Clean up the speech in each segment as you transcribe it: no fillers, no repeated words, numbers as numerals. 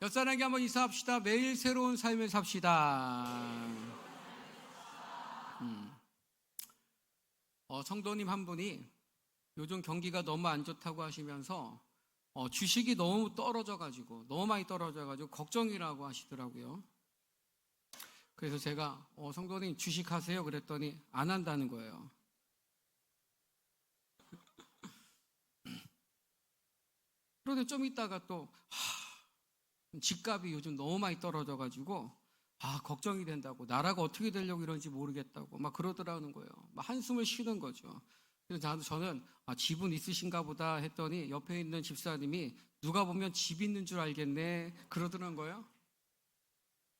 옆사람에게 한번 인사합시다. 매일 새로운 삶을 삽시다. 성도님 한 분이 요즘 경기가 너무 안 좋다고 하시면서 주식이 너무 너무 많이 떨어져가지고 걱정이라고 하시더라고요. 그래서 제가 성도님 주식하세요 그랬더니 안 한다는 거예요. 그런데 좀 있다가 또 집값이 요즘 너무 많이 떨어져가지고 걱정이 된다고, 나라가 어떻게 되려고 이런지 모르겠다고 막 그러더라는 거예요. 막 한숨을 쉬는 거죠. 그래서 저는 집은 있으신가 보다 했더니 옆에 있는 집사님이 누가 보면 집 있는 줄 알겠네 그러더라는 거예요.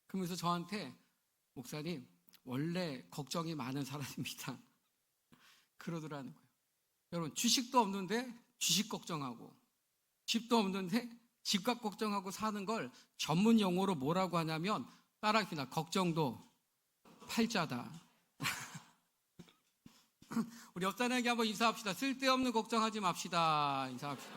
그러면서 저한테 목사님 원래 걱정이 많은 사람입니다 그러더라는 거예요. 여러분, 주식도 없는데 주식 걱정하고, 집도 없는데 집값 걱정하고 사는 걸 전문 용어로 뭐라고 하냐면, 따라합시다. 걱정도 팔자다. 우리 옆 사람에게 한번 인사합시다. 쓸데없는 걱정하지 맙시다. 인사합시다.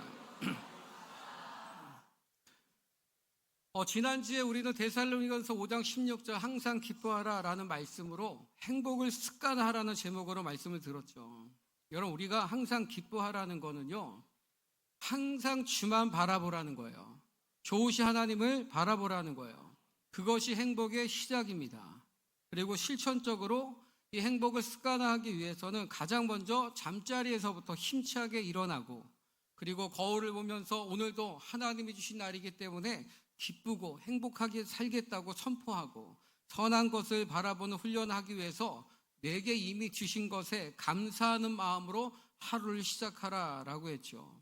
지난주에 우리는 데살로니가서 5장 16절 항상 기뻐하라 라는 말씀으로 행복을 습관화하라는 제목으로 말씀을 들었죠. 여러분, 우리가 항상 기뻐하라는 거는요, 항상 주만 바라보라는 거예요. 좋으신 하나님을 바라보라는 거예요. 그것이 행복의 시작입니다. 그리고 실천적으로 이 행복을 습관화하기 위해서는 가장 먼저 잠자리에서부터 힘차게 일어나고, 그리고 거울을 보면서 오늘도 하나님이 주신 날이기 때문에 기쁘고 행복하게 살겠다고 선포하고, 선한 것을 바라보는 훈련하기 위해서 내게 이미 주신 것에 감사하는 마음으로 하루를 시작하라라고 했죠.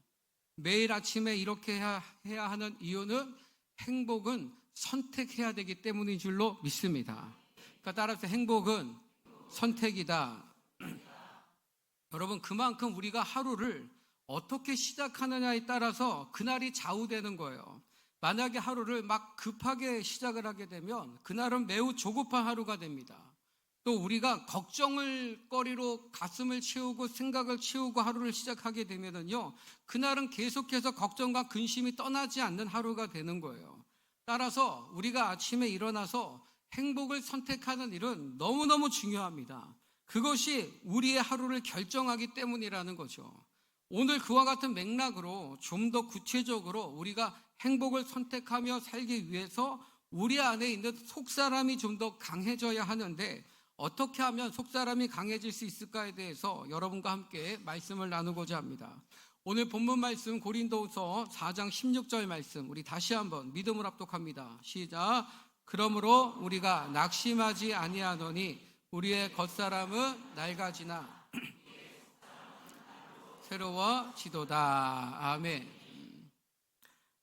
매일 아침에 이렇게 해야 하는 이유는 행복은 선택해야 되기 때문인 줄로 믿습니다. 그러니까 따라서 행복은 선택이다. 여러분, 그만큼 우리가 하루를 어떻게 시작하느냐에 따라서 그날이 좌우되는 거예요. 만약에 하루를 막 급하게 시작을 하게 되면 그날은 매우 조급한 하루가 됩니다. 또 우리가 걱정을 거리로 가슴을 채우고 생각을 채우고 하루를 시작하게 되면은요, 그날은 계속해서 걱정과 근심이 떠나지 않는 하루가 되는 거예요. 따라서 우리가 아침에 일어나서 행복을 선택하는 일은 너무너무 중요합니다. 그것이 우리의 하루를 결정하기 때문이라는 거죠. 오늘 그와 같은 맥락으로 좀 더 구체적으로 우리가 행복을 선택하며 살기 위해서 우리 안에 있는 속사람이 좀 더 강해져야 하는데, 어떻게 하면 속사람이 강해질 수 있을까에 대해서 여러분과 함께 말씀을 나누고자 합니다. 오늘 본문 말씀 고린도후서 4장 16절 말씀, 우리 다시 한번 믿음을 합독합니다. 시작. 그러므로 우리가 낙심하지 아니하노니 우리의 겉사람은 낡아지나 새로워지도다. 아멘.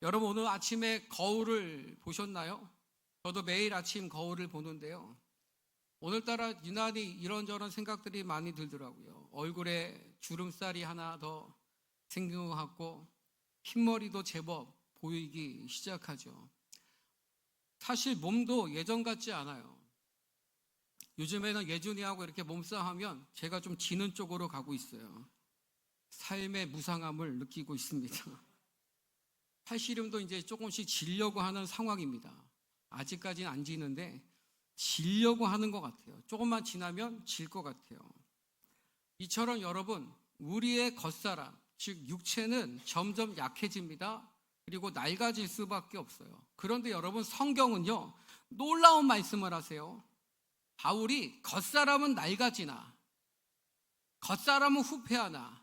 여러분, 오늘 아침에 거울을 보셨나요? 저도 매일 아침 거울을 보는데요, 오늘따라 유난히 이런저런 생각들이 많이 들더라고요. 얼굴에 주름살이 하나 더 생긴 것 같고, 흰머리도 제법 보이기 시작하죠. 사실 몸도 예전 같지 않아요. 요즘에는 예준이하고 이렇게 몸싸움하면 제가 좀 지는 쪽으로 가고 있어요. 삶의 무상함을 느끼고 있습니다. 팔씨름도 이제 조금씩 지려고 하는 상황입니다. 아직까지는 안 지는데 지려고 하는 것 같아요. 조금만 지나면 질 것 같아요. 이처럼 여러분, 우리의 겉사람, 즉 육체는 점점 약해집니다. 그리고 낡아질 수밖에 없어요. 그런데 여러분, 성경은요, 놀라운 말씀을 하세요. 바울이 겉사람은 낡아지나 겉사람은 후패하나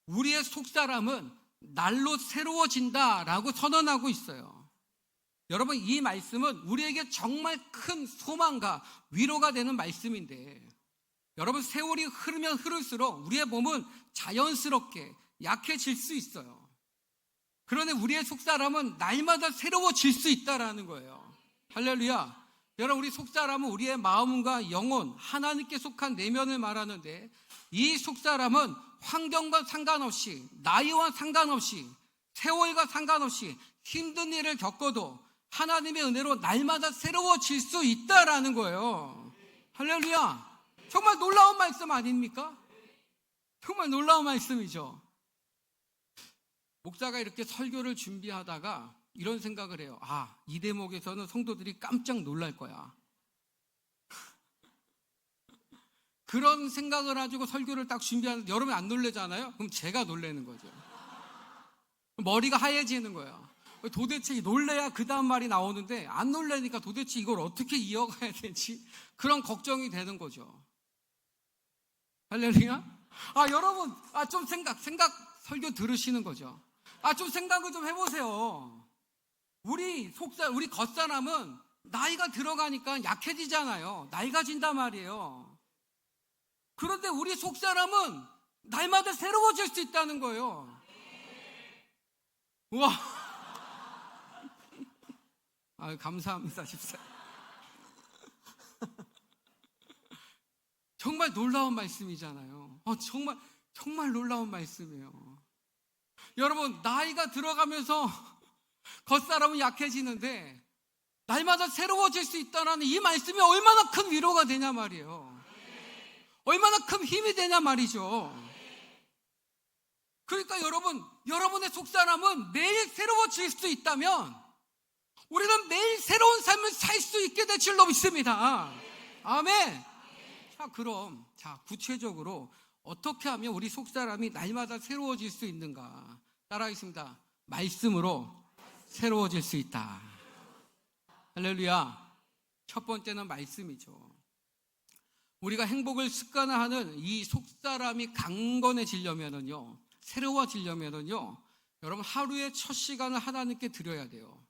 우리의 속사람은 날로 새로워진다라고 선언하고 있어요. 여러분, 이 말씀은 우리에게 정말 큰 소망과 위로가 되는 말씀인데, 여러분, 세월이 흐르면 흐를수록 우리의 몸은 자연스럽게 약해질 수 있어요. 그런데 우리의 속사람은 날마다 새로워질 수 있다라는 거예요. 할렐루야. 여러분, 우리 속사람은 우리의 마음과 영혼, 하나님께 속한 내면을 말하는데, 이 속사람은 환경과 상관없이, 나이와 상관없이, 세월과 상관없이 힘든 일을 겪어도 하나님의 은혜로 날마다 새로워질 수 있다라는 거예요. 할렐루야. 정말 놀라운 말씀 아닙니까? 정말 놀라운 말씀이죠. 목사가 이렇게 설교를 준비하다가 이런 생각을 해요. 이 대목에서는 성도들이 깜짝 놀랄 거야. 그런 생각을 가지고 설교를 딱 준비하는데 여러분이 안 놀래잖아요? 그럼 제가 놀래는 거죠. 머리가 하얘지는 거예요. 도대체 놀래야 그 다음 말이 나오는데 안 놀래니까 도대체 이걸 어떻게 이어가야 되지? 그런 걱정이 되는 거죠. 할렐루야? 여러분, 좀 생각, 설교 들으시는 거죠. 좀 생각을 좀 해보세요. 우리 겉사람은 나이가 들어가니까 약해지잖아요. 나이가 진단 말이에요. 그런데 우리 속사람은 날마다 새로워질 수 있다는 거예요. 우와. 감사합니다, 집사. 정말 놀라운 말씀이잖아요. 정말 놀라운 말씀이에요. 여러분, 나이가 들어가면서 겉사람은 약해지는데 날마다 새로워질 수 있다는 이 말씀이 얼마나 큰 위로가 되냐 말이에요. 얼마나 큰 힘이 되냐 말이죠. 그러니까 여러분의 속사람은 매일 새로워질 수 있다면 우리는 매일 새로운 삶을 살 수 있게 될 줄로 믿습니다. 아멘. 그럼 구체적으로 어떻게 하면 우리 속사람이 날마다 새로워질 수 있는가? 따라하겠습니다. 말씀으로 새로워질 수 있다. 할렐루야. 첫 번째는 말씀이죠. 우리가 행복을 습관화하는 이 속사람이 강건해지려면은요, 새로워지려면은요, 여러분 하루의 첫 시간을 하나님께 드려야 돼요.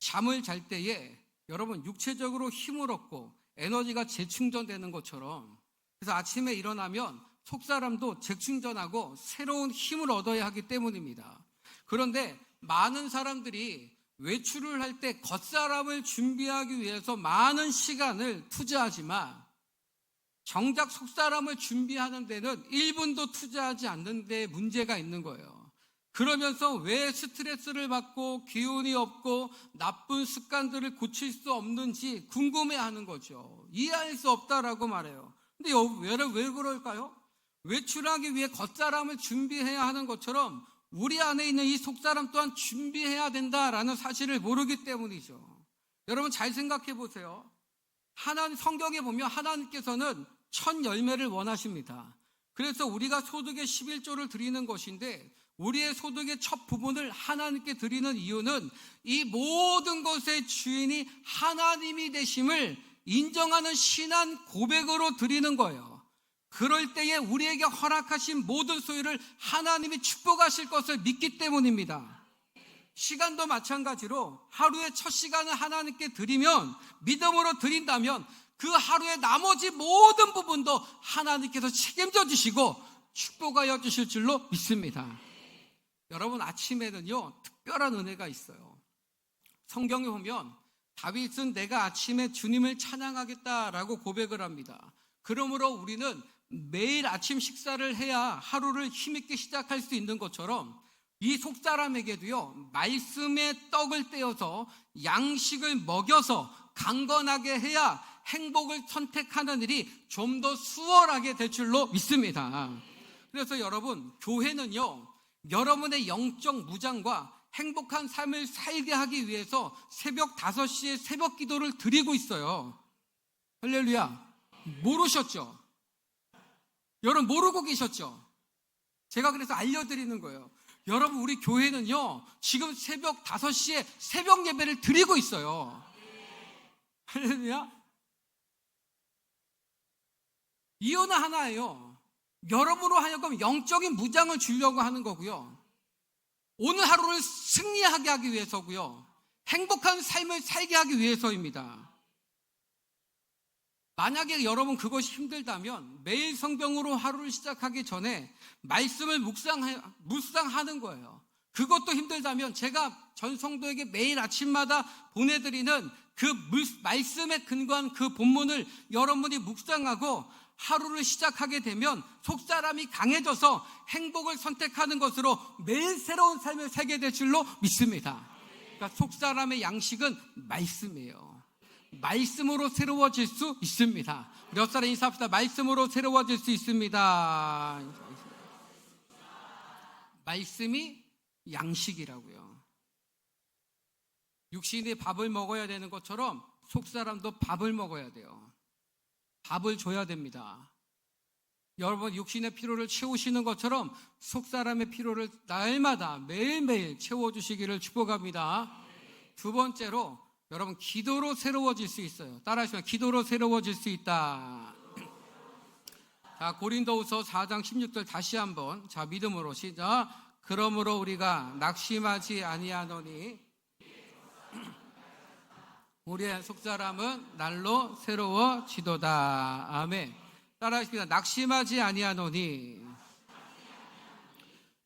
잠을 잘 때에 여러분 육체적으로 힘을 얻고 에너지가 재충전되는 것처럼, 그래서 아침에 일어나면 속사람도 재충전하고 새로운 힘을 얻어야 하기 때문입니다. 그런데 많은 사람들이 외출을 할 때 겉사람을 준비하기 위해서 많은 시간을 투자하지만 정작 속사람을 준비하는 데는 1분도 투자하지 않는 데 문제가 있는 거예요. 그러면서 왜 스트레스를 받고 기운이 없고 나쁜 습관들을 고칠 수 없는지 궁금해하는 거죠. 이해할 수 없다라고 말해요. 근데 왜 그럴까요? 외출하기 위해 겉사람을 준비해야 하는 것처럼 우리 안에 있는 이 속사람 또한 준비해야 된다라는 사실을 모르기 때문이죠. 여러분 잘 생각해 보세요. 성경에 보면 하나님께서는 첫 열매를 원하십니다. 그래서 우리가 소득의 11조를 드리는 것인데 우리의 소득의 첫 부분을 하나님께 드리는 이유는 이 모든 것의 주인이 하나님이 되심을 인정하는 신앙 고백으로 드리는 거예요. 그럴 때에 우리에게 허락하신 모든 소유를 하나님이 축복하실 것을 믿기 때문입니다. 시간도 마찬가지로 하루의 첫 시간을 하나님께 드리면, 믿음으로 드린다면 그 하루의 나머지 모든 부분도 하나님께서 책임져 주시고 축복하여 주실 줄로 믿습니다. 여러분 아침에는요 특별한 은혜가 있어요. 성경에 보면 다윗은 내가 아침에 주님을 찬양하겠다라고 고백을 합니다. 그러므로 우리는 매일 아침 식사를 해야 하루를 힘있게 시작할 수 있는 것처럼 이 속사람에게도요 말씀의 떡을 떼어서 양식을 먹여서 강건하게 해야 행복을 선택하는 일이 좀 더 수월하게 될 줄로 믿습니다. 그래서 여러분 교회는요 여러분의 영적 무장과 행복한 삶을 살게 하기 위해서 새벽 5시에 새벽 기도를 드리고 있어요. 할렐루야. 모르셨죠? 여러분 모르고 계셨죠? 제가 그래서 알려드리는 거예요. 여러분 우리 교회는요 지금 새벽 5시에 새벽 예배를 드리고 있어요. 할렐루야. 이유는 하나예요. 여러분으로 하여금 영적인 무장을 주려고 하는 거고요. 오늘 하루를 승리하게 하기 위해서고요. 행복한 삶을 살게 하기 위해서입니다. 만약에 여러분 그것이 힘들다면 매일 성경으로 하루를 시작하기 전에 말씀을 묵상하는 거예요. 그것도 힘들다면 제가 전 성도에게 매일 아침마다 보내드리는 그 말씀에 근거한 그 본문을 여러분이 묵상하고 하루를 시작하게 되면 속사람이 강해져서 행복을 선택하는 것으로 매일 새로운 삶을 살게 될 줄로 믿습니다. 그러니까 속사람의 양식은 말씀이에요. 말씀으로 새로워질 수 있습니다. 몇 사람 인사합시다. 말씀으로 새로워질 수 있습니다. 말씀이 양식이라고요. 육신이 밥을 먹어야 되는 것처럼 속사람도 밥을 먹어야 돼요. 밥을 줘야 됩니다. 여러분, 육신의 피로를 채우시는 것처럼 속사람의 피로를 날마다 매일매일 채워주시기를 축복합니다. 두 번째로, 여러분, 기도로 새로워질 수 있어요. 따라하시면, 기도로 새로워질 수 있다. 자, 고린도후서 4장 16절 다시 한번, 자, 믿음으로 시작. 그러므로 우리가 낙심하지 아니하노니 우리의 속사람은 날로 새로워지도다. 아멘. 따라하십니다. 낙심하지 아니하노니.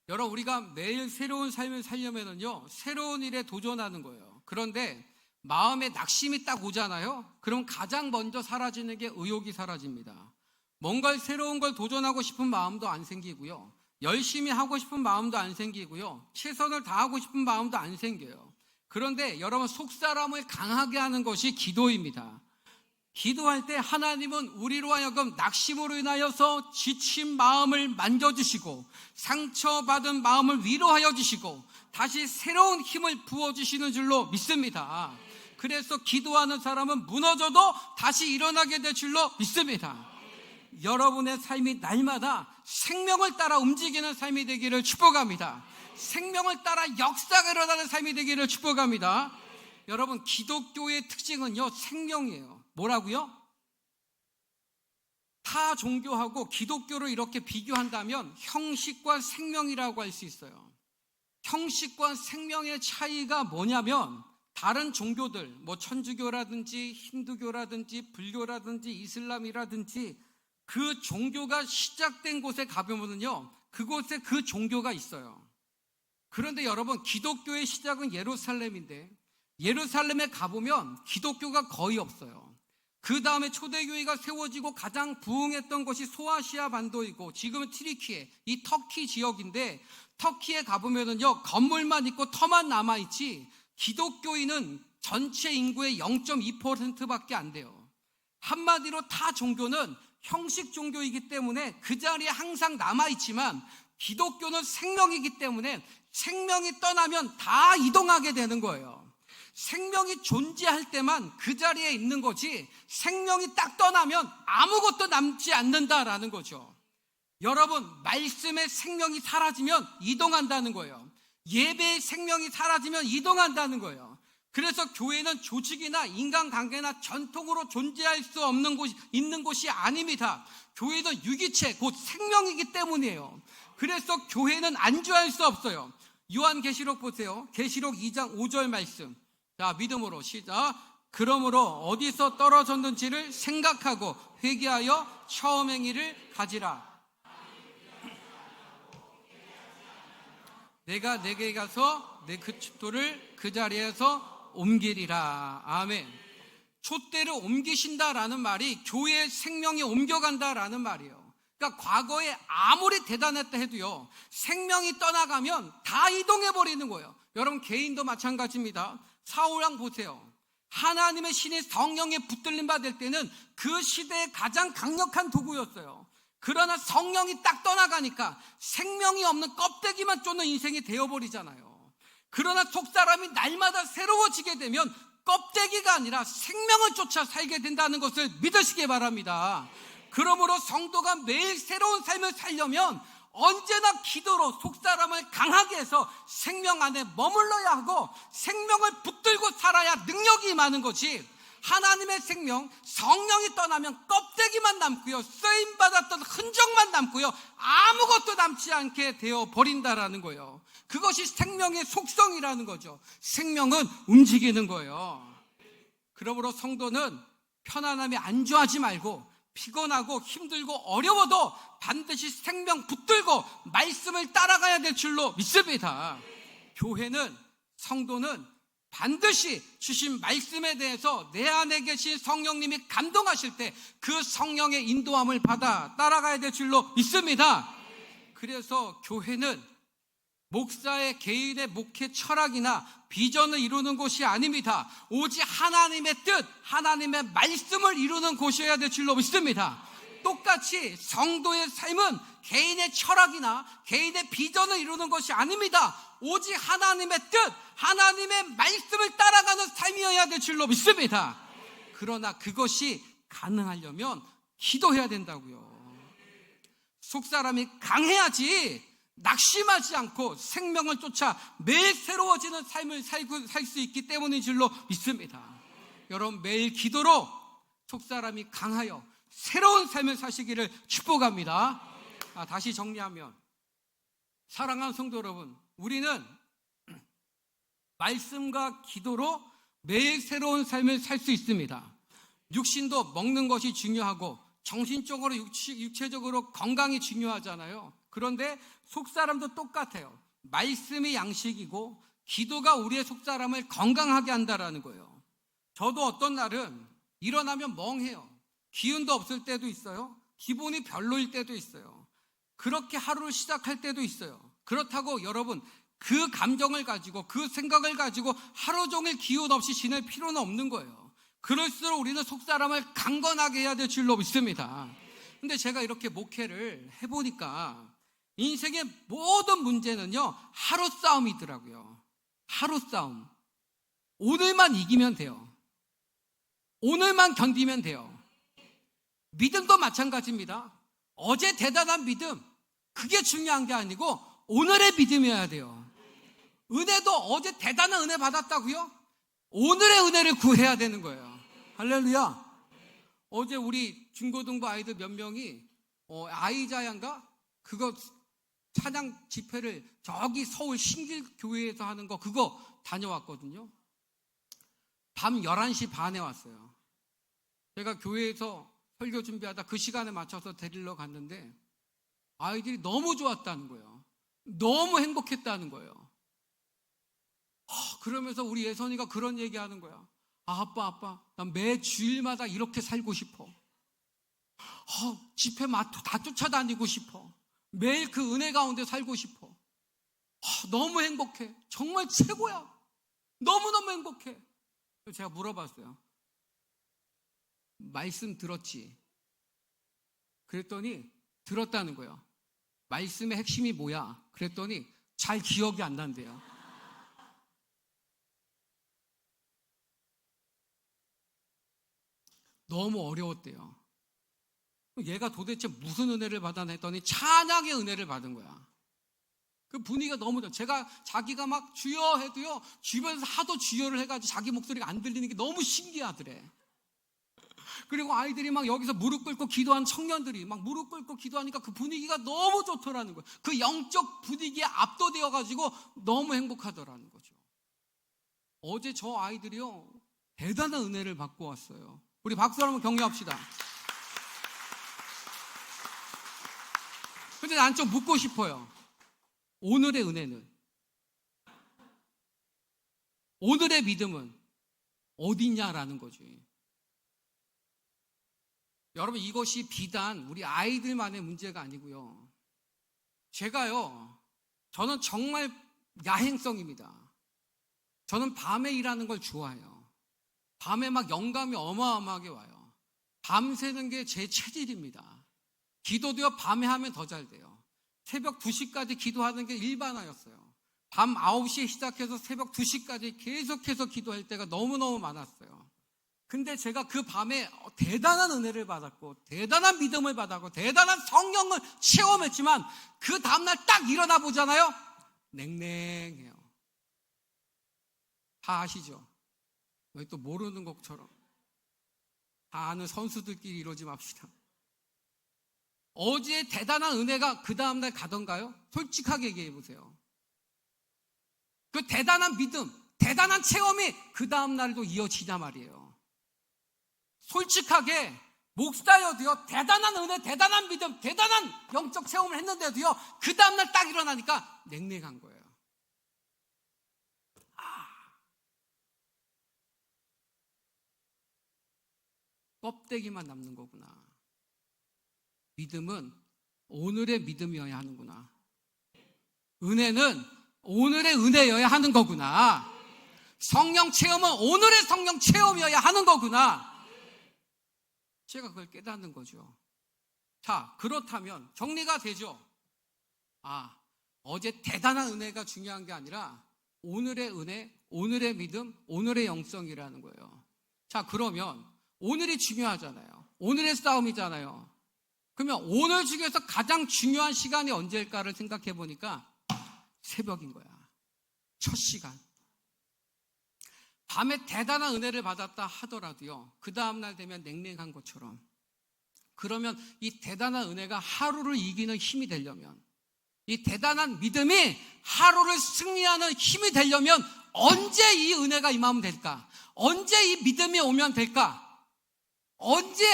여러분, 우리가 매일 새로운 삶을 살려면은요, 새로운 일에 도전하는 거예요. 그런데 마음에 낙심이 딱 오잖아요. 그럼 가장 먼저 사라지는 게 의욕이 사라집니다. 뭔가 새로운 걸 도전하고 싶은 마음도 안 생기고요, 열심히 하고 싶은 마음도 안 생기고요, 최선을 다하고 싶은 마음도 안 생겨요. 그런데 여러분, 속사람을 강하게 하는 것이 기도입니다. 기도할 때 하나님은 우리로 하여금 낙심으로 인하여서 지친 마음을 만져주시고 상처받은 마음을 위로하여 주시고 다시 새로운 힘을 부어주시는 줄로 믿습니다. 그래서 기도하는 사람은 무너져도 다시 일어나게 될 줄로 믿습니다. 여러분의 삶이 날마다 생명을 따라 움직이는 삶이 되기를 축복합니다. 생명을 따라 역사가 일어나는 삶이 되기를 축복합니다. 여러분, 기독교의 특징은요, 생명이에요. 뭐라고요? 타 종교하고 기독교를 이렇게 비교한다면 형식과 생명이라고 할 수 있어요. 형식과 생명의 차이가 뭐냐면, 다른 종교들, 뭐 천주교라든지 힌두교라든지 불교라든지 이슬람이라든지 그 종교가 시작된 곳에 가보면요, 그곳에 그 종교가 있어요. 그런데 여러분, 기독교의 시작은 예루살렘인데 예루살렘에 가보면 기독교가 거의 없어요. 그 다음에 초대교회가 세워지고 가장 부흥했던 것이 소아시아 반도이고 지금은 튀르키예, 이 터키 지역인데, 터키에 가보면요, 건물만 있고 터만 남아있지 기독교인은 전체 인구의 0.2%밖에 안 돼요. 한마디로 타 종교는 형식 종교이기 때문에 그 자리에 항상 남아있지만, 기독교는 생명이기 때문에 생명이 떠나면 다 이동하게 되는 거예요. 생명이 존재할 때만 그 자리에 있는 거지, 생명이 딱 떠나면 아무것도 남지 않는다라는 거죠. 여러분, 말씀의 생명이 사라지면 이동한다는 거예요. 예배의 생명이 사라지면 이동한다는 거예요. 그래서 교회는 조직이나 인간관계나 전통으로 존재할 수 없는 곳이 있는 곳이 아닙니다. 교회는 유기체, 곧 생명이기 때문이에요. 그래서 교회는 안주할 수 없어요. 요한계시록 보세요. 계시록 2장 5절 말씀. 자, 믿음으로 시작. 그러므로 어디서 떨어졌는지를 생각하고 회개하여 처음 행위를 가지라. 내가 내게 가서 내 그 촛대를 그 자리에서 옮기리라. 아멘. 촛대를 옮기신다라는 말이 교회의 생명이 옮겨간다라는 말이에요. 그러니까 과거에 아무리 대단했다 해도요, 생명이 떠나가면 다 이동해버리는 거예요. 여러분, 개인도 마찬가지입니다. 사울왕 보세요. 하나님의 신이 성령에 붙들림 받을 때는 그 시대의 가장 강력한 도구였어요. 그러나 성령이 딱 떠나가니까 생명이 없는 껍데기만 쫓는 인생이 되어버리잖아요. 그러나 속사람이 날마다 새로워지게 되면 껍데기가 아니라 생명을 쫓아 살게 된다는 것을 믿으시기 바랍니다. 그러므로 성도가 매일 새로운 삶을 살려면 언제나 기도로 속사람을 강하게 해서 생명 안에 머물러야 하고 생명을 붙들고 살아야 능력이 임하는 거지, 하나님의 생명, 성령이 떠나면 껍데기만 남고요, 쓰임받았던 흔적만 남고요, 아무것도 남지 않게 되어버린다라는 거예요. 그것이 생명의 속성이라는 거죠. 생명은 움직이는 거예요. 그러므로 성도는 편안함에 안주하지 말고 피곤하고 힘들고 어려워도 반드시 생명 붙들고 말씀을 따라가야 될 줄로 믿습니다. 교회는, 성도는 반드시 주신 말씀에 대해서 내 안에 계신 성령님이 감동하실 때 그 성령의 인도함을 받아 따라가야 될 줄로 믿습니다. 그래서 교회는 목사의 개인의 목회 철학이나 비전을 이루는 곳이 아닙니다. 오직 하나님의 뜻, 하나님의 말씀을 이루는 곳이어야 될 줄로 믿습니다. 똑같이 성도의 삶은 개인의 철학이나 개인의 비전을 이루는 것이 아닙니다. 오직 하나님의 뜻, 하나님의 말씀을 따라가는 삶이어야 될 줄로 믿습니다. 그러나 그것이 가능하려면 기도해야 된다고요. 속사람이 강해야지 낙심하지 않고 생명을 쫓아 매일 새로워지는 삶을 살 수 있기 때문인 줄로 믿습니다. 여러분, 매일 기도로 속사람이 강하여 새로운 삶을 사시기를 축복합니다. 다시 정리하면, 사랑하는 성도 여러분, 우리는 말씀과 기도로 매일 새로운 삶을 살 수 있습니다. 육신도 먹는 것이 중요하고 정신적으로 육체적으로 건강이 중요하잖아요. 그런데 속사람도 똑같아요. 말씀이 양식이고 기도가 우리의 속사람을 건강하게 한다라는 거예요. 저도 어떤 날은 일어나면 멍해요. 기운도 없을 때도 있어요. 기분이 별로일 때도 있어요. 그렇게 하루를 시작할 때도 있어요. 그렇다고 여러분, 그 감정을 가지고 그 생각을 가지고 하루 종일 기운 없이 지낼 필요는 없는 거예요. 그럴수록 우리는 속사람을 강건하게 해야 될 줄로 믿습니다. 근데 제가 이렇게 목회를 해보니까 인생의 모든 문제는요, 하루 싸움이더라고요. 하루 싸움. 오늘만 이기면 돼요. 오늘만 견디면 돼요. 믿음도 마찬가지입니다. 어제 대단한 믿음, 그게 중요한 게 아니고 오늘의 믿음이어야 돼요. 은혜도 어제 대단한 은혜 받았다고요? 오늘의 은혜를 구해야 되는 거예요. 할렐루야. 어제 우리 중고등부 아이들 몇 명이 아이자야인가? 그거 찬양 집회를 저기 서울 신길교회에서 하는 거 그거 다녀왔거든요. 밤 11시 반에 왔어요. 제가 교회에서 설교 준비하다 그 시간에 맞춰서 데리러 갔는데 아이들이 너무 좋았다는 거예요. 너무 행복했다는 거예요. 그러면서 우리 예선이가 그런 얘기하는 거야. 아빠, 난 매 주일마다 이렇게 살고 싶어. 집회 다 쫓아다니고 싶어. 매일 그 은혜 가운데 살고 싶어. 너무 행복해. 정말 최고야. 너무너무 행복해. 제가 물어봤어요. 말씀 들었지? 그랬더니 들었다는 거예요. 말씀의 핵심이 뭐야? 그랬더니 잘 기억이 안 난대요. 너무 어려웠대요. 얘가 도대체 무슨 은혜를 받았나 했더니 찬양의 은혜를 받은 거야. 그 분위기가 너무 좋아. 자기가 막 주여 해도요, 주변에서 하도 주여를 해가지고 자기 목소리가 안 들리는 게 너무 신기하더래. 그리고 아이들이 막 여기서 무릎 꿇고 기도한 청년들이 막 무릎 꿇고 기도하니까 그 분위기가 너무 좋더라는 거예요. 그 영적 분위기에 압도되어가지고 너무 행복하더라는 거죠. 어제 저 아이들이요, 대단한 은혜를 받고 왔어요. 우리 박수 한번 격려합시다. 근데 난 좀 묻고 싶어요. 오늘의 은혜는, 오늘의 믿음은 어디냐라는 거지. 여러분, 이것이 비단 우리 아이들만의 문제가 아니고요. 저는 정말 야행성입니다. 저는 밤에 일하는 걸 좋아해요. 밤에 막 영감이 어마어마하게 와요. 밤새는 게 제 체질입니다. 기도도요, 밤에 하면 더 잘 돼요. 새벽 2시까지 기도하는 게 일반화였어요. 밤 9시에 시작해서 새벽 2시까지 계속해서 기도할 때가 너무너무 많았어요. 근데 제가 그 밤에 대단한 은혜를 받았고 대단한 믿음을 받았고 대단한 성령을 체험했지만 그 다음날 딱 일어나 보잖아요. 냉랭해요. 다 아시죠? 왜 또 모르는 것처럼. 다 아는 선수들끼리 이러지 맙시다. 어제 대단한 은혜가 그 다음날 가던가요? 솔직하게 얘기해 보세요. 그 대단한 믿음, 대단한 체험이 그 다음날도 이어지냐 말이에요. 솔직하게 목사여도요, 대단한 은혜, 대단한 믿음, 대단한 영적 체험을 했는데도요, 그 다음날 딱 일어나니까 냉랭한 거예요. 껍데기만 남는 거구나. 믿음은 오늘의 믿음이어야 하는구나. 은혜는 오늘의 은혜여야 하는 거구나. 성령 체험은 오늘의 성령 체험이어야 하는 거구나. 제가 그걸 깨닫는 거죠. 자, 그렇다면 정리가 되죠. 어제 대단한 은혜가 중요한 게 아니라 오늘의 은혜, 오늘의 믿음, 오늘의 영성이라는 거예요. 자, 그러면 오늘이 중요하잖아요. 오늘의 싸움이잖아요. 그러면 오늘 중에서 가장 중요한 시간이 언제일까를 생각해 보니까 새벽인 거야. 첫 시간. 밤에 대단한 은혜를 받았다 하더라도요, 그 다음날 되면 냉랭한 것처럼, 그러면 이 대단한 은혜가 하루를 이기는 힘이 되려면, 이 대단한 믿음이 하루를 승리하는 힘이 되려면 언제 이 은혜가 임하면 될까? 언제 이 믿음이 오면 될까? 언제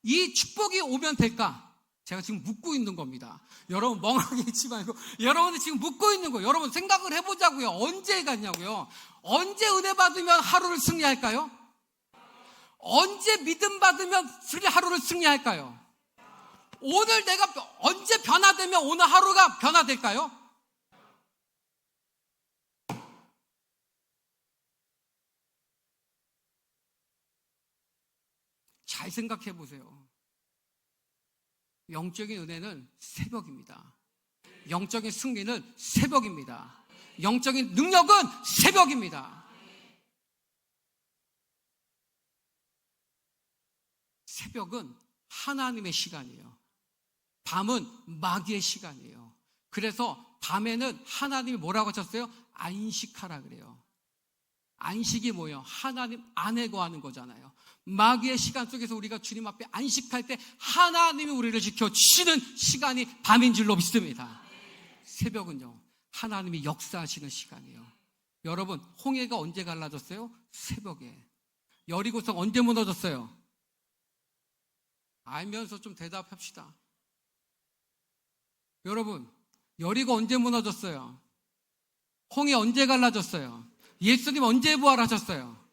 이 축복이 오면 될까? 제가 지금 묻고 있는 겁니다. 여러분 멍하게 있지 말고 여러분이 지금 묻고 있는 거예요. 여러분 생각을 해보자고요. 언제 갔냐고요. 언제 은혜 받으면 하루를 승리할까요? 언제 믿음 받으면 하루를 승리할까요? 오늘 내가 언제 변화되면 오늘 하루가 변화될까요? 잘 생각해 보세요. 영적인 은혜는 새벽입니다. 영적인 승리는 새벽입니다. 영적인 능력은 새벽입니다. 새벽은 하나님의 시간이에요. 밤은 마귀의 시간이에요. 그래서 밤에는 하나님이 뭐라고 하셨어요? 안식하라 그래요. 안식이 뭐예요? 하나님 안에 거하는 거잖아요. 마귀의 시간 속에서 우리가 주님 앞에 안식할 때 하나님이 우리를 지켜주시는 시간이 밤인 줄로 믿습니다. 새벽은요, 하나님이 역사하시는 시간이에요. 여러분, 홍해가 언제 갈라졌어요? 새벽에. 여리고성 언제 무너졌어요? 알면서 좀 대답합시다. 여러분, 여리고 언제 무너졌어요? 홍해 언제 갈라졌어요? 예수님 언제 부활하셨어요?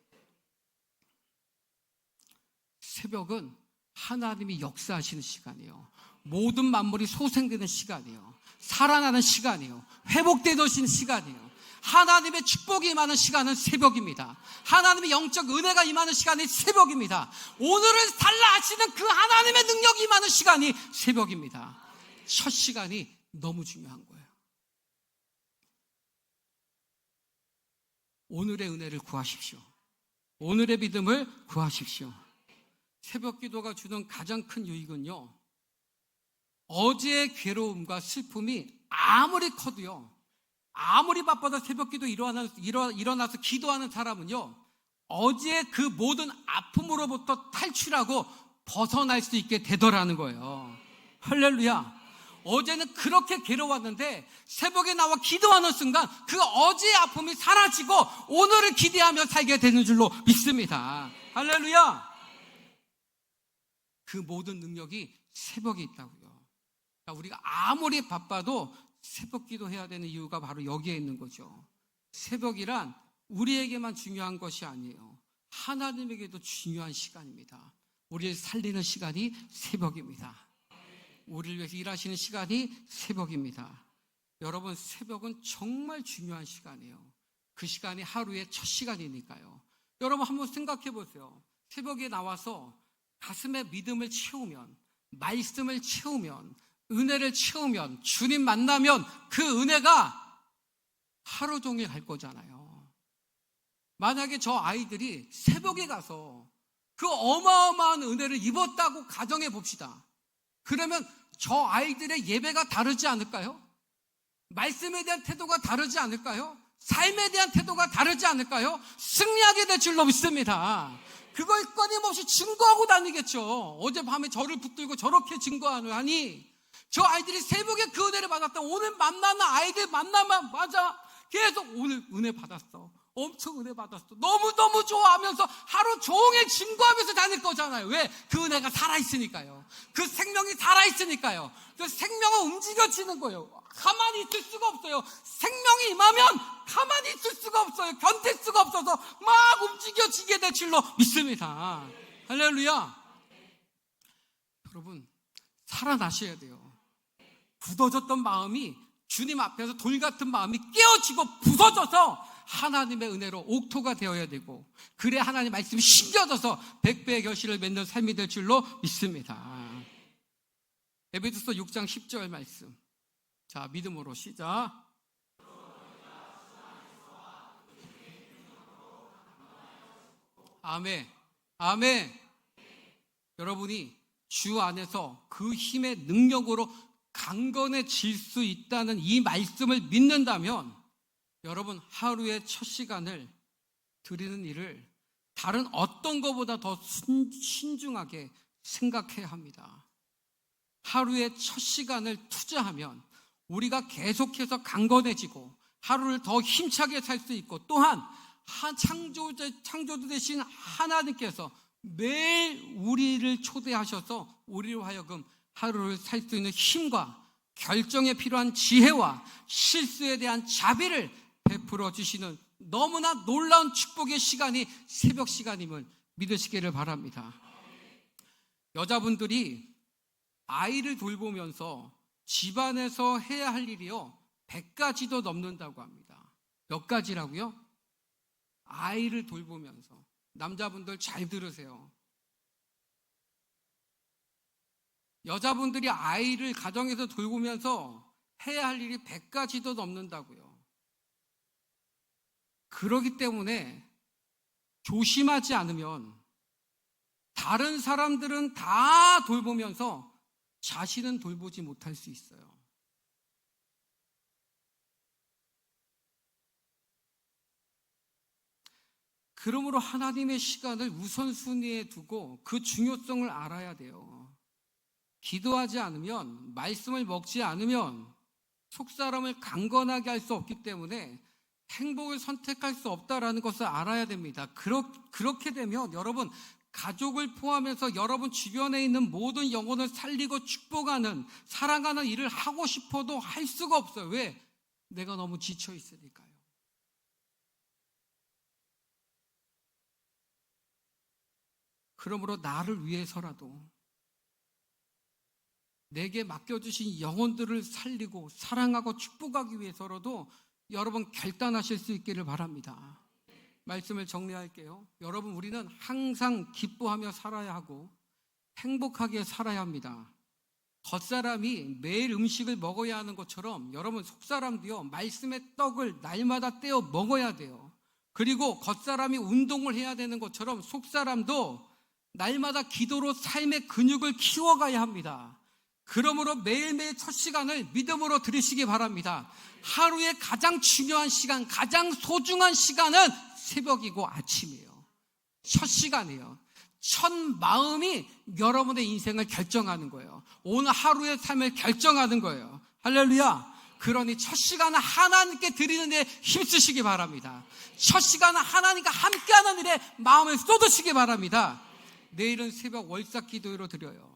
새벽은 하나님이 역사하시는 시간이에요. 모든 만물이 소생되는 시간이에요. 살아나는 시간이에요. 회복되는 시간이에요. 하나님의 축복이 임하는 시간은 새벽입니다. 하나님의 영적 은혜가 임하는 시간이 새벽입니다. 오늘을 살라 하시는 그 하나님의 능력이 임하는 시간이 새벽입니다. 첫 시간이 너무 중요한 거예요. 오늘의 은혜를 구하십시오. 오늘의 믿음을 구하십시오. 새벽 기도가 주는 가장 큰 유익은요, 어제의 괴로움과 슬픔이 아무리 커도요, 아무리 바빠도 새벽 기도 일어나서 기도하는 사람은요, 어제의 그 모든 아픔으로부터 탈출하고 벗어날 수 있게 되더라는 거예요. 할렐루야. 어제는 그렇게 괴로웠는데 새벽에 나와 기도하는 순간 그 어제의 아픔이 사라지고 오늘을 기대하며 살게 되는 줄로 믿습니다. 할렐루야. 그 모든 능력이 새벽에 있다고요. 우리가 아무리 바빠도 새벽 기도해야 되는 이유가 바로 여기에 있는 거죠. 새벽이란 우리에게만 중요한 것이 아니에요. 하나님에게도 중요한 시간입니다. 우리를 살리는 시간이 새벽입니다. 우리를 위해서 일하시는 시간이 새벽입니다. 여러분, 새벽은 정말 중요한 시간이에요. 그 시간이 하루의 첫 시간이니까요. 여러분 한번 생각해 보세요. 새벽에 나와서 가슴에 믿음을 채우면, 말씀을 채우면, 은혜를 채우면, 주님 만나면 그 은혜가 하루 종일 갈 거잖아요. 만약에 저 아이들이 새벽에 가서 그 어마어마한 은혜를 입었다고 가정해 봅시다. 그러면 저 아이들의 예배가 다르지 않을까요? 말씀에 대한 태도가 다르지 않을까요? 삶에 대한 태도가 다르지 않을까요? 승리하게 될 줄로 믿습니다. 그걸 끊임없이 증거하고 다니겠죠. 어젯밤에 저를 붙들고 저렇게 증거하니 저 아이들이 새벽에 그 은혜를 받았다. 오늘 만나는 아이들 만나면 맞아. 계속 오늘 은혜 받았어. 엄청 은혜 받았어. 너무너무 좋아하면서 하루 종일 증거하면서 다닐 거잖아요. 왜? 그 은혜가 살아있으니까요. 그 생명이 살아있으니까요. 그 생명은 움직여지는 거예요. 가만히 있을 수가 없어요. 생명이 임하면 가만히 있을 수가 없어요. 견딜 수가 없어서 막 움직여지게 될 줄로 믿습니다. 할렐루야. 여러분, 살아나셔야 돼요. 굳어졌던 마음이 주님 앞에서 돌 같은 마음이 깨어지고 부서져서 하나님의 은혜로 옥토가 되어야 되고, 그래 하나님 말씀이 심겨져서 100배의 결실을 맺는 삶이 될 줄로 믿습니다. 에베소서 6장 10절 말씀. 자, 믿음으로 시작. 아멘. 아멘. 여러분이 주 안에서 그 힘의 능력으로 강건해질 수 있다는 이 말씀을 믿는다면 여러분 하루의 첫 시간을 드리는 일을 다른 어떤 것보다 더 신중하게 생각해야 합니다. 하루의 첫 시간을 투자하면 우리가 계속해서 강건해지고 하루를 더 힘차게 살 수 있고, 또한 창조주 되신 하나님께서 매일 우리를 초대하셔서 우리로 하여금 하루를 살 수 있는 힘과 결정에 필요한 지혜와 실수에 대한 자비를 베풀어 주시는 너무나 놀라운 축복의 시간이 새벽 시간임을 믿으시기를 바랍니다. 여자분들이 아이를 돌보면서 집안에서 해야 할 일이요 100가지도 넘는다고 합니다. 몇 가지라고요? 아이를 돌보면서. 남자분들 잘 들으세요. 여자분들이 아이를 가정에서 돌보면서 해야 할 일이 100가지도 넘는다고요. 그렇기 때문에 조심하지 않으면 다른 사람들은 다 돌보면서 자신은 돌보지 못할 수 있어요. 그러므로 하나님의 시간을 우선순위에 두고 그 중요성을 알아야 돼요. 기도하지 않으면, 말씀을 먹지 않으면 속사람을 강건하게 할 수 없기 때문에 행복을 선택할 수 없다라는 것을 알아야 됩니다. 그렇게 되면 여러분, 가족을 포함해서 여러분 주변에 있는 모든 영혼을 살리고 축복하는, 사랑하는 일을 하고 싶어도 할 수가 없어요. 왜? 내가 너무 지쳐 있으니까요. 그러므로 나를 위해서라도 내게 맡겨주신 영혼들을 살리고 사랑하고 축복하기 위해서라도 여러분 결단하실 수 있기를 바랍니다. 말씀을 정리할게요. 여러분, 우리는 항상 기뻐하며 살아야 하고 행복하게 살아야 합니다. 겉사람이 매일 음식을 먹어야 하는 것처럼 여러분 속사람도요 말씀의 떡을 날마다 떼어 먹어야 돼요. 그리고 겉사람이 운동을 해야 되는 것처럼 속사람도 날마다 기도로 삶의 근육을 키워가야 합니다. 그러므로 매일매일 첫 시간을 믿음으로 들으시기 바랍니다. 하루의 가장 중요한 시간, 가장 소중한 시간은 새벽이고 아침이에요. 첫 시간이에요. 첫 마음이 여러분의 인생을 결정하는 거예요. 오늘 하루의 삶을 결정하는 거예요. 할렐루야. 그러니 첫 시간은 하나님께 드리는 데 힘쓰시기 바랍니다. 첫 시간은 하나님과 함께하는 일에 마음을 쏟으시기 바랍니다. 내일은 새벽 월삭 기도회로 드려요.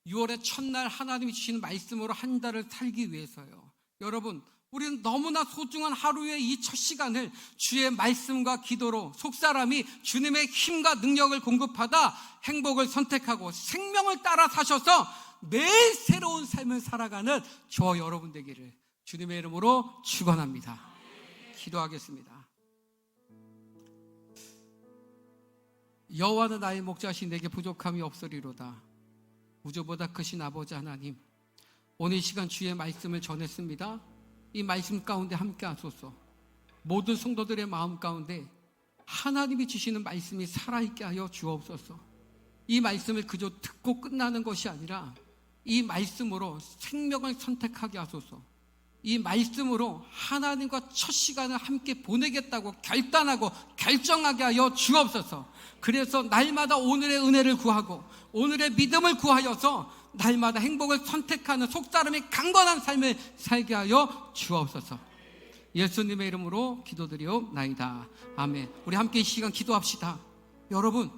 6월의 첫날 하나님이 주시는 말씀으로 한 달을 살기 위해서요. 여러분, 우리는 너무나 소중한 하루의 이 첫 시간을 주의 말씀과 기도로 속사람이 주님의 힘과 능력을 공급하다 행복을 선택하고 생명을 따라 사셔서 매일 새로운 삶을 살아가는 저와 여러분 되기를 주님의 이름으로 축원합니다. 기도하겠습니다. 여호와는 나의 목자시 내게 부족함이 없으리로다. 우주보다 크신 아버지 하나님, 오늘 이 시간 주의 말씀을 전했습니다. 이 말씀 가운데 함께 하소서. 모든 성도들의 마음 가운데 하나님이 주시는 말씀이 살아있게 하여 주옵소서. 이 말씀을 그저 듣고 끝나는 것이 아니라 이 말씀으로 생명을 선택하게 하소서. 이 말씀으로 하나님과 첫 시간을 함께 보내겠다고 결단하고 결정하게 하여 주옵소서. 그래서 날마다 오늘의 은혜를 구하고 오늘의 믿음을 구하여서 날마다 행복을 선택하는 속사람의 강건한 삶을 살게 하여 주옵소서. 예수님의 이름으로 기도드리옵나이다. 아멘. 우리 함께 이 시간 기도합시다. 여러분,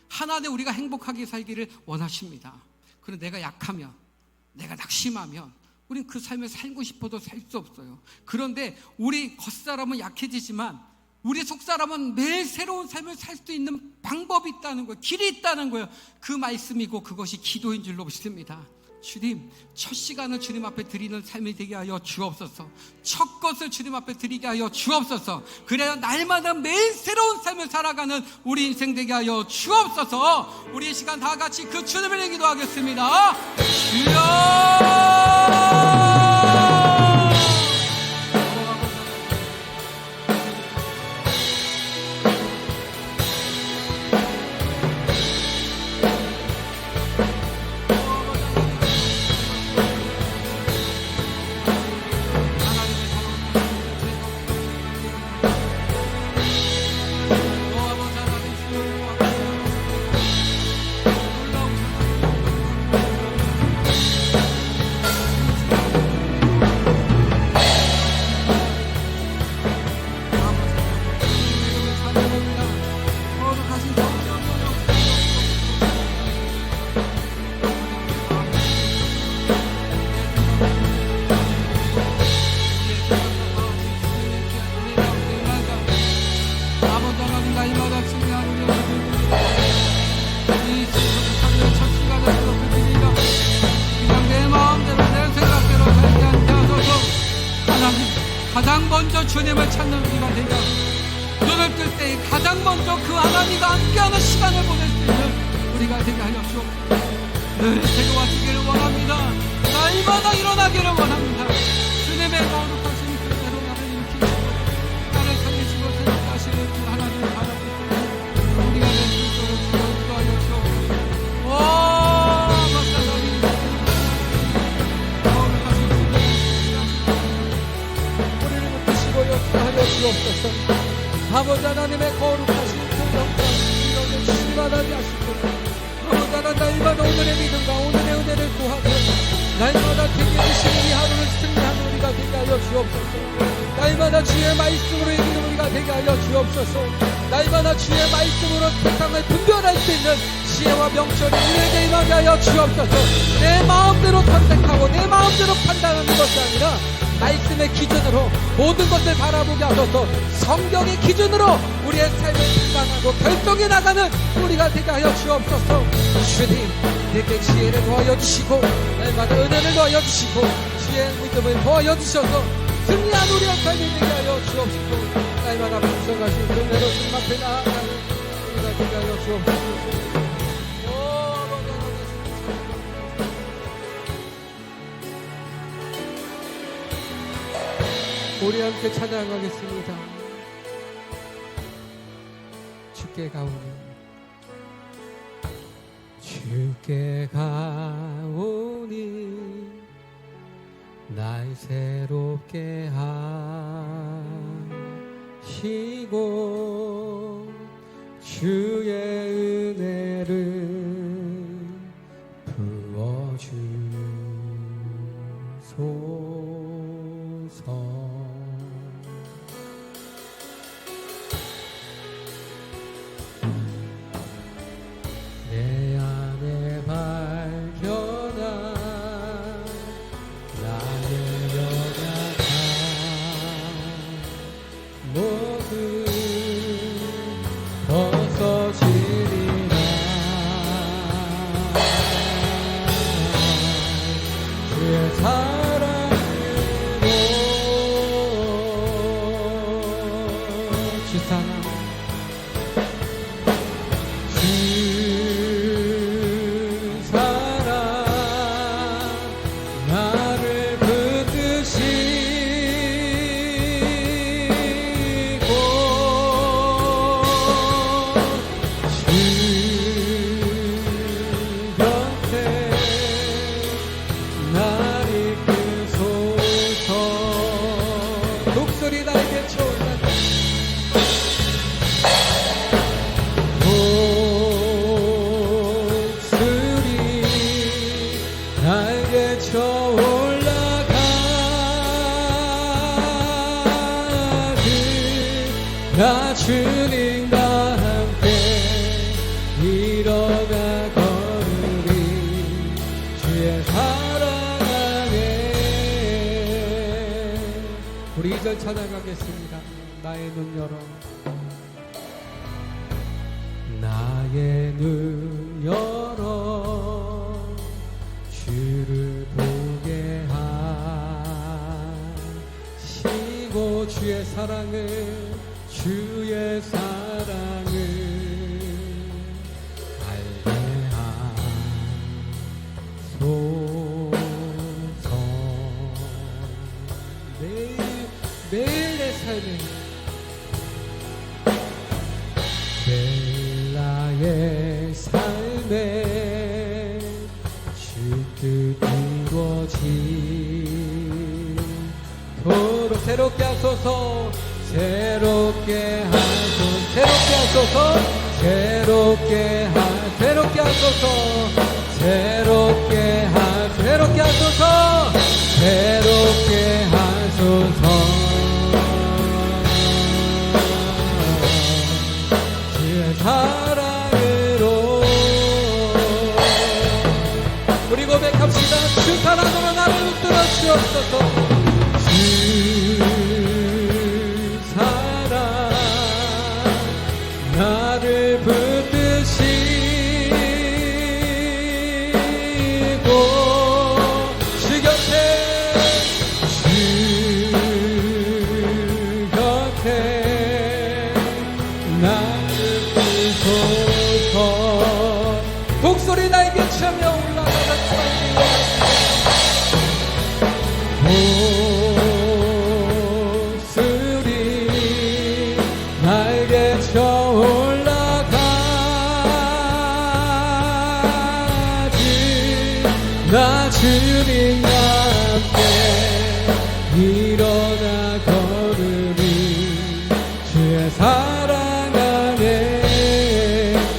하나님 우리가 행복하게 살기를 원하십니다. 그런데 내가 약하면, 내가 낙심하면 우린 그 삶을 살고 싶어도 살 수 없어요. 그런데 우리 겉사람은 약해지지만 우리 속사람은 매일 새로운 삶을 살 수 있는 방법이 있다는 거예요. 길이 있다는 거예요. 그 말씀이고 그것이 기도인 줄로 믿습니다. 주님, 첫 시간을 주님 앞에 드리는 삶이 되게 하여 주옵소서. 첫 것을 주님 앞에 드리게 하여 주옵소서. 그래야 날마다 매일 새로운 삶을 살아가는 우리 인생 되게 하여 주옵소서. 우리 이 시간 다 같이 그 주님을 기도하겠습니다. 주여! 주님을 찾는 우리가 되게 눈을 뜰 때 가장 먼저 그 하나님과 함께하는 시간을 보낼 수 있는 우리가 되게 하여 주옵소서. 늘 새로워 주기를 원합니다. 날마다 일어나기를 원합니다. 주님의 거룩하신 그대로 나를 일으키시고 나를 살리시고 새롭게 하시는 그 하나님을 바라보고 우리가 될 수 있도록 기도하여 주옵소서. 박사님 거룩하신 그대로 우리를 붙드시고 역사하여 주옵소서. 아버지 하나님의 거룩하신 그 영광 이름을 심하게 하시고 아버지 날마다 오늘의 믿음과 오늘의 은혜를 구하며 날마다 되게 주시는 이 하루를 승리하는 우리가 되게 하여 주옵소서. 날마다 주의 말씀으로 이기는 우리가 되게 하여 주옵소서. 날마다 주의 말씀으로 세상을 분별할 수 있는 지혜와 명철이 우리에게 임하게 하여 주옵소서. 내 마음대로 선택하고 내 마음대로 판단하는 것이 아니라 말씀의 기준으로 모든 것을 바라보게 하소서. 성경의 기준으로 우리의 삶을 판단하고 결정해 나가는 우리가 되게 하여 주옵소서. 주님 내게 지혜를 도와여 주시고 날마다 은혜를 도와여 주시고 주의 믿음을 도와여 주셔서 승리한 우리의 삶이 되게 하여 주옵소서. 날마다 풍성하신 그 은혜로 주님 앞에 나아가는 우리가 되게 하여 주옵소서. 우리 함께 찬양하겠습니다. 주께 가오니 주께 가오니 날 새롭게 하시고 주의 은혜를 부어주소서. 내 안에 발견한 나의 연약함 모두 벗어지리라. 주의 사랑으로 주 사랑 나 주님과 함께 일어나 걸으리. 주의 사랑 안에 우리 2절 찬양하겠습니다. 나의 눈 열어 나의 눈 열어 주를 보게 하시고 주의 사랑을 주의 사랑을 알게 하소서. 매일 내 삶에 매일 나의 삶에 주 뜻 이루어지도록 새롭게 하소서. 새롭게 하소서. 새롭게 하소서. 새롭게 하소서. 새롭게 하소서. 새롭게 하소서. 새롭게 하소서. 주의 사랑으로 우리 고백합시다. 주 사랑으로 나를 붙들어 주옵소서. 주 사랑 나를 붙드시고 주 곁에 주 주님과 함께 일어나 걸으리 주의 사랑 안에.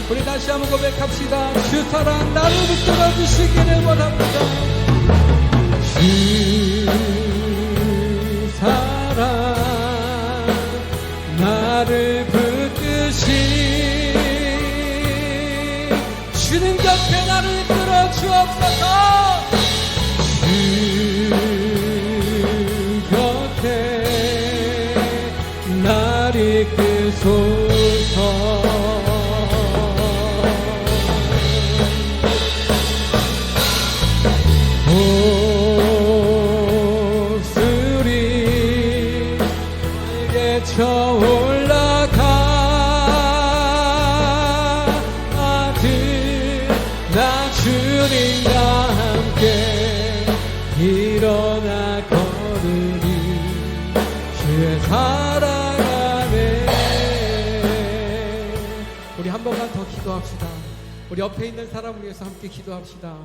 우리 다시 한번 고백합시다. 주 사랑 나를 붙들어 주시기를 원합니다. 주 사랑 나를 붙드시 주님 곁에 나를 이끌어 주옵소서. 주 곁에 나를 이끌소서. 목소리 내게 쳐올라가 나 주님과 함께 일어나 걸으리 주의 사랑 안에. 우리 한 번만 더 기도합시다. 우리 옆에 있는 사람을 위해서 함께 기도합시다.